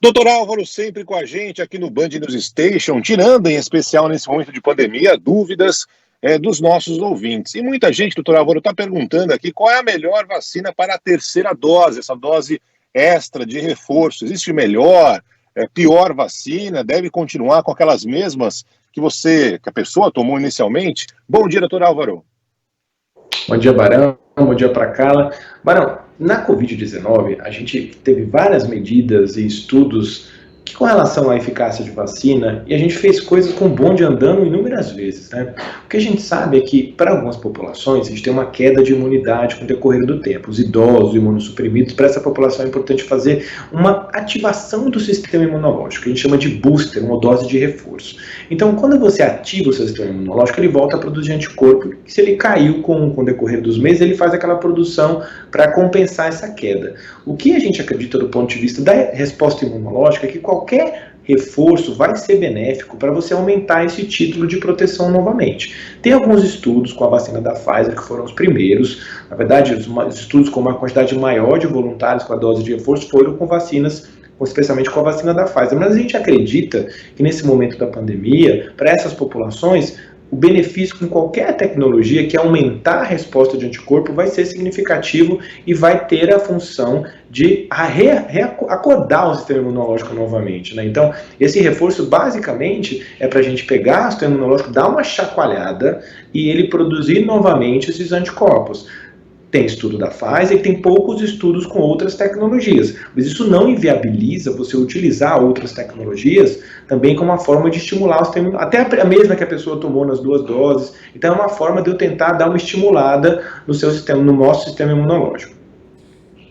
Doutor Álvaro sempre com a gente aqui no Band News Station, tirando em especial nesse momento de pandemia dúvidas dos nossos ouvintes. E muita gente, doutor Álvaro, está perguntando aqui qual é a melhor vacina para a terceira dose, essa dose extra de reforço. Existe melhor, pior vacina? Deve continuar com aquelas mesmas que a pessoa tomou inicialmente? Bom dia, doutor Álvaro. Bom dia, Barão. Bom dia para Carla. Barão, na Covid-19, a gente teve várias medidas e estudos com relação à eficácia de vacina, e a gente fez coisas com bonde andando inúmeras vezes, né? O que a gente sabe é que, para algumas populações, a gente tem uma queda de imunidade com o decorrer do tempo. Os idosos, imunossuprimidos, para essa população é importante fazer uma ativação do sistema imunológico, que a gente chama de booster, uma dose de reforço. Então, quando você ativa o seu sistema imunológico, ele volta a produzir anticorpo, e se ele caiu com o decorrer dos meses, ele faz aquela produção para compensar essa queda. O que a gente acredita do ponto de vista da resposta imunológica é que qualquer reforço vai ser benéfico para você aumentar esse título de proteção novamente. Tem alguns estudos com a vacina da Pfizer que foram os primeiros. Na verdade, os estudos com uma quantidade maior de voluntários com a dose de reforço foram com vacinas, especialmente com a vacina da Pfizer. Mas a gente acredita que nesse momento da pandemia, para essas populações, o benefício com qualquer tecnologia que aumentar a resposta de anticorpo vai ser significativo e vai ter a função de acordar o sistema imunológico novamente, né? Então, esse reforço basicamente é para a gente pegar o sistema imunológico, dar uma chacoalhada e ele produzir novamente esses anticorpos. Tem estudo da Pfizer e tem poucos estudos com outras tecnologias, mas isso não inviabiliza você utilizar outras tecnologias também como uma forma de estimular o sistema imunológico, até a mesma que a pessoa tomou nas 2 doses. Então é uma forma de eu tentar dar uma estimulada no seu sistema, no nosso sistema imunológico.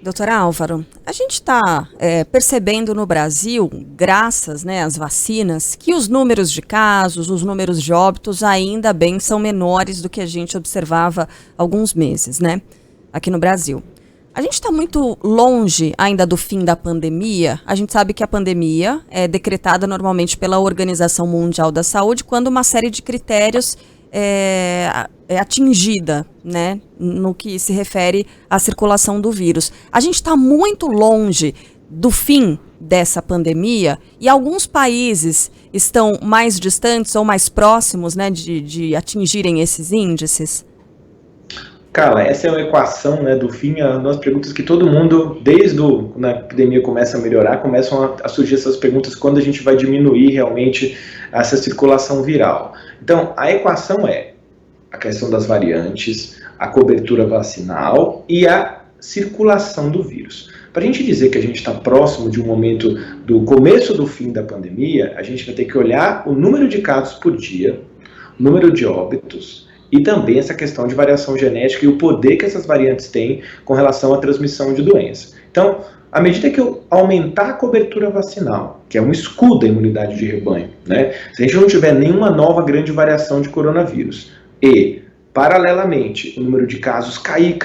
Doutor Álvaro, a gente está percebendo no Brasil, graças às vacinas, que os números de casos, os números de óbitos ainda bem são menores do que a gente observava há alguns meses, né? Aqui no Brasil. A gente está muito longe ainda do fim da pandemia. A gente sabe que a pandemia é decretada normalmente pela Organização Mundial da Saúde quando uma série de critérios é atingida, né, no que se refere à circulação do vírus. A gente está muito longe do fim dessa pandemia e alguns países estão mais distantes ou mais próximos, né, de atingirem esses índices. Carla, essa é uma equação, né, do fim, as perguntas que todo mundo, desde quando a epidemia começa a melhorar, começam a surgir essas perguntas quando a gente vai diminuir realmente essa circulação viral. Então, a equação é a questão das variantes, a cobertura vacinal e a circulação do vírus. Para a gente dizer que a gente está próximo de um momento do começo do fim da pandemia, a gente vai ter que olhar o número de casos por dia, o número de óbitos, e também essa questão de variação genética e o poder que essas variantes têm com relação à transmissão de doença. Então, à medida que eu aumentar a cobertura vacinal, que é um escudo da imunidade de rebanho, né? Se a gente não tiver nenhuma nova grande variação de coronavírus e, paralelamente, o número de casos cair,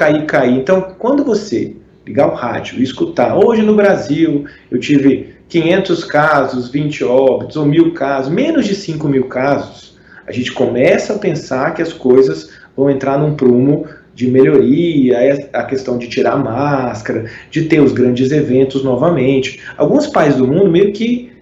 então, quando você ligar o rádio e escutar, hoje no Brasil eu tive 500 casos, 20 óbitos, ou 1.000 casos, menos de 5.000 casos, a gente começa a pensar que as coisas vão entrar num prumo de melhoria, a questão de tirar a máscara, de ter os grandes eventos novamente. Alguns países do mundo meio que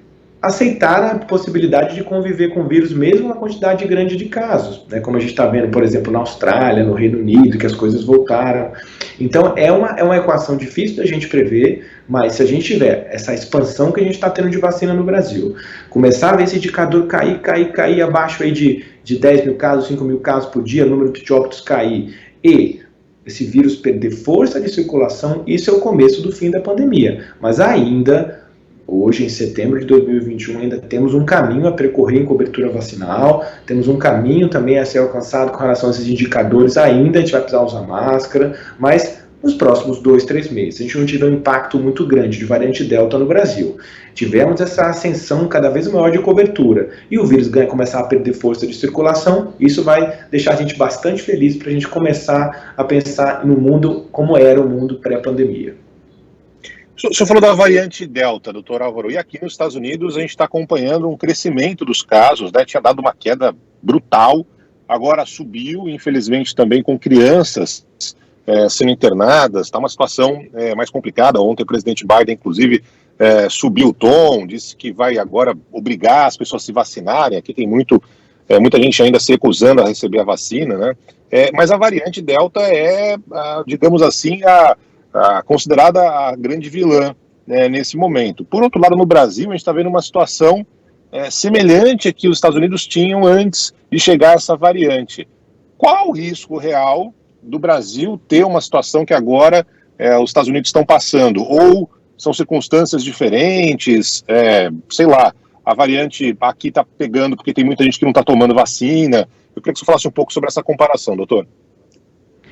aceitaram a possibilidade de conviver com o vírus mesmo na quantidade grande de casos, né? Como a gente está vendo, por exemplo, na Austrália, no Reino Unido, que as coisas voltaram. Então é uma equação difícil da gente prever, mas se a gente tiver essa expansão que a gente está tendo de vacina no Brasil, começar a ver esse indicador cair abaixo aí de 10.000 casos, 5.000 casos por dia, o número de óbitos cair, e esse vírus perder força de circulação, isso é o começo do fim da pandemia. Mas ainda, hoje em setembro de 2021, ainda temos um caminho a percorrer em cobertura vacinal, temos um caminho também a ser alcançado com relação a esses indicadores, ainda a gente vai precisar usar máscara, mas nos próximos 2, 3 meses, a gente não tiver um impacto muito grande de variante Delta no Brasil, tivemos essa ascensão cada vez maior de cobertura, e o vírus começar a perder força de circulação, isso vai deixar a gente bastante feliz para a gente começar a pensar no mundo como era o mundo pré-pandemia. O senhor falou da variante Delta, doutor Álvaro, e aqui nos Estados Unidos a gente está acompanhando um crescimento dos casos, né? Tinha dado uma queda brutal, agora subiu, infelizmente também com crianças sendo internadas, está uma situação mais complicada. Ontem o presidente Biden, inclusive, subiu o tom, disse que vai agora obrigar as pessoas a se vacinarem. Aqui tem muita gente ainda se recusando a receber a vacina, né? Mas a variante Delta digamos assim, considerada a grande vilã, né, nesse momento. Por outro lado, no Brasil, a gente está vendo uma situação semelhante a que os Estados Unidos tinham antes de chegar essa variante. Qual o risco real do Brasil ter uma situação que agora os Estados Unidos estão passando? Ou são circunstâncias diferentes, sei lá, a variante aqui está pegando porque tem muita gente que não está tomando vacina. Eu queria que você falasse um pouco sobre essa comparação, doutor.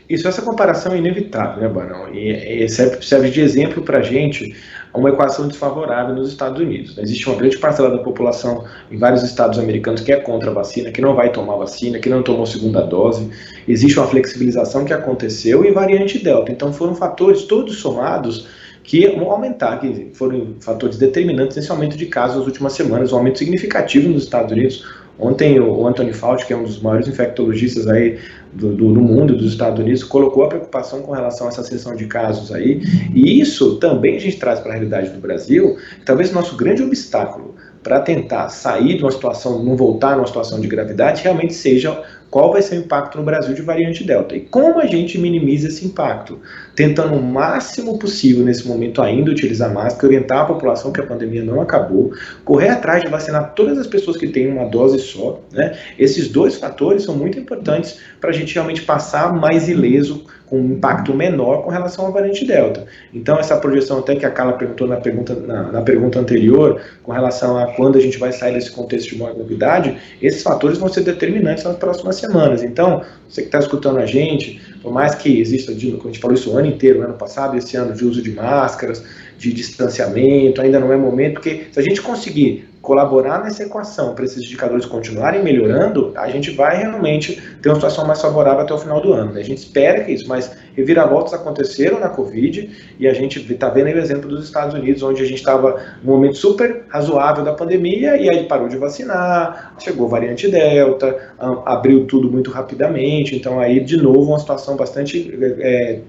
Essa comparação é inevitável, né, Barão? E serve de exemplo para a gente uma equação desfavorável nos Estados Unidos. Existe uma grande parcela da população em vários estados americanos que é contra a vacina, que não vai tomar vacina, que não tomou segunda dose. Existe uma flexibilização que aconteceu e variante Delta. Então foram fatores todos somados que vão aumentar, que foram fatores determinantes nesse aumento de casos nas últimas semanas, um aumento significativo nos Estados Unidos. Ontem o Anthony Fauci, que é um dos maiores infectologistas aí do mundo, dos Estados Unidos, colocou a preocupação com relação a essa ascensão de casos aí, e isso também a gente traz para a realidade do Brasil, talvez o nosso grande obstáculo para tentar sair de uma situação, não voltar a uma situação de gravidade, realmente seja qual vai ser o impacto no Brasil de variante Delta. E como a gente minimiza esse impacto? Tentando o máximo possível nesse momento ainda utilizar máscara, orientar a população que a pandemia não acabou, correr atrás de vacinar todas as pessoas que têm uma dose só, né? Esses dois fatores são muito importantes para a gente realmente passar mais ileso, com um impacto menor com relação à variante Delta. Então essa projeção até que a Carla perguntou na pergunta anterior, com relação a quando a gente vai sair desse contexto de maior gravidade, esses fatores vão ser determinantes nas próximas semanas. Então, você que está escutando a gente, por mais que exista, como a gente falou isso o ano inteiro, ano passado, esse ano, de uso de máscaras, de distanciamento, ainda não é momento, porque se a gente conseguir colaborar nessa equação para esses indicadores continuarem melhorando, a gente vai realmente ter uma situação mais favorável até o final do ano, né? A gente espera que isso, mas reviravoltas aconteceram na Covid e a gente está vendo aí o exemplo dos Estados Unidos, onde a gente estava num momento super razoável da pandemia e aí parou de vacinar, chegou a variante Delta, abriu tudo muito rapidamente, então aí de novo uma situação bastante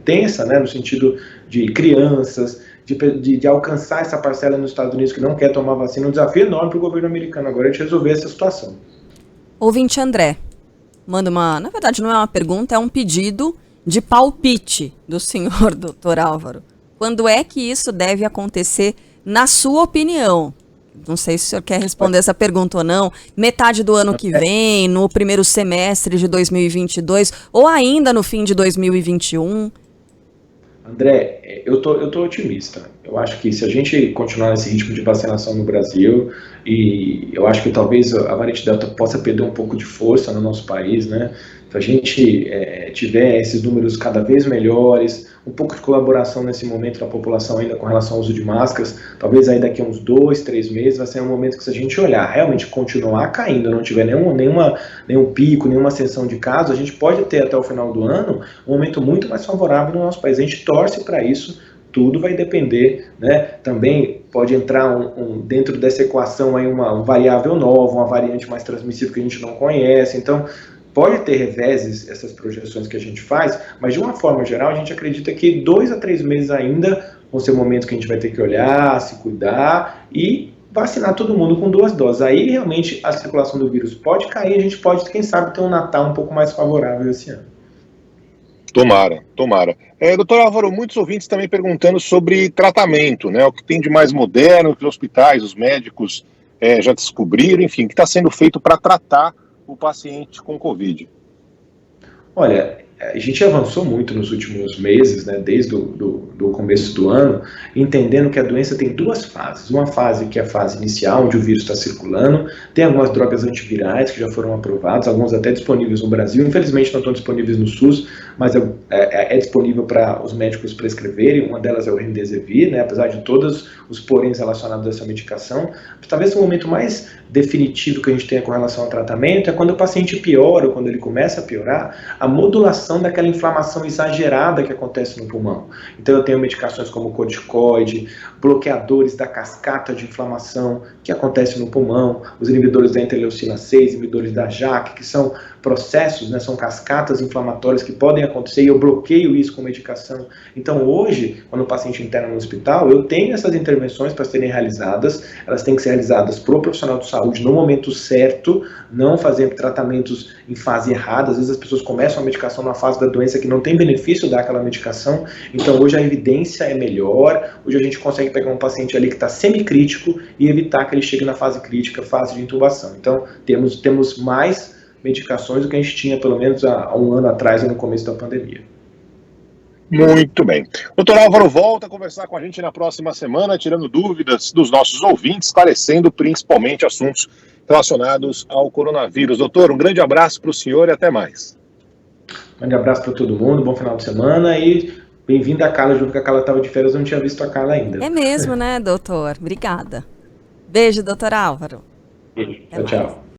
tensa, né, no sentido de crianças, de alcançar essa parcela nos Estados Unidos que não quer tomar vacina, um desafio enorme para o governo americano agora de resolver essa situação. Ouvinte André, manda na verdade não é uma pergunta, é um pedido de palpite do senhor Dr. Álvaro. Quando é que isso deve acontecer, na sua opinião? Não sei se o senhor quer responder essa pergunta ou não. Metade do ano que vem, no primeiro semestre de 2022, ou ainda no fim de 2021? André, eu tô otimista. Eu acho que se a gente continuar nesse ritmo de vacinação no Brasil, e eu acho que talvez a variante Delta possa perder um pouco de força no nosso país, né? Se a gente tiver esses números cada vez melhores, um pouco de colaboração nesse momento da população ainda com relação ao uso de máscaras, talvez aí daqui a uns 2, 3 meses vai ser um momento que, se a gente olhar, realmente continuar caindo, não tiver nenhum pico, nenhuma ascensão de casos, a gente pode ter até o final do ano um momento muito mais favorável no nosso país. A gente torce para isso. Tudo vai depender, né? Também pode entrar dentro dessa equação aí uma variável nova, uma variante mais transmissível que a gente não conhece. Então, pode ter reveses essas projeções que a gente faz, mas de uma forma geral a gente acredita que 2 a 3 meses ainda vão ser momentos que a gente vai ter que olhar, se cuidar e vacinar todo mundo com 2 doses. Aí realmente a circulação do vírus pode cair, a gente pode, quem sabe, ter um Natal um pouco mais favorável esse ano. Tomara. Doutor Álvaro, muitos ouvintes também perguntando sobre tratamento, né? O que tem de mais moderno, que os hospitais, os médicos já descobriram, enfim, o que está sendo feito para tratar o paciente com Covid. Olha, a gente avançou muito nos últimos meses, né, desde o começo do ano, entendendo que a doença tem 2 fases. Uma fase que é a fase inicial, onde o vírus está circulando, tem algumas drogas antivirais que já foram aprovadas, algumas até disponíveis no Brasil, infelizmente não estão disponíveis no SUS, mas é disponível para os médicos prescreverem. Uma delas é o Remdesivir, né, apesar de todos os poréns relacionados a essa medicação. Talvez o momento mais definitivo que a gente tenha com relação ao tratamento é quando o paciente piora, ou quando ele começa a piorar, a modulação daquela inflamação exagerada que acontece no pulmão. Então eu tenho medicações como corticoide, bloqueadores da cascata de inflamação que acontece no pulmão, os inibidores da interleucina 6, inibidores da JAK, que são processos, né, são cascatas inflamatórias que podem acontecer e eu bloqueio isso com medicação. Então hoje, quando o paciente interna no hospital, eu tenho essas intervenções para serem realizadas, elas têm que ser realizadas pro profissional de saúde no momento certo, não fazer tratamentos em fase errada. Às vezes as pessoas começam a medicação na fase da doença que não tem benefício daquela medicação. Então hoje a evidência é melhor, hoje a gente consegue pegar um paciente ali que está semicrítico e evitar que ele chegue na fase crítica, fase de intubação. Então temos mais medicações do que a gente tinha pelo menos há um ano atrás, no começo da pandemia. Muito bem. Doutor Álvaro volta a conversar com a gente na próxima semana, tirando dúvidas dos nossos ouvintes, esclarecendo principalmente assuntos relacionados ao coronavírus. Doutor, um grande abraço para o senhor e até mais. Um grande abraço para todo mundo, bom final de semana e bem-vinda a Carla, junto que a Carla estava de férias, eu não tinha visto a Carla ainda. É mesmo, né, doutor? Obrigada. Beijo, doutor Álvaro. Beijo. Tchau, tchau.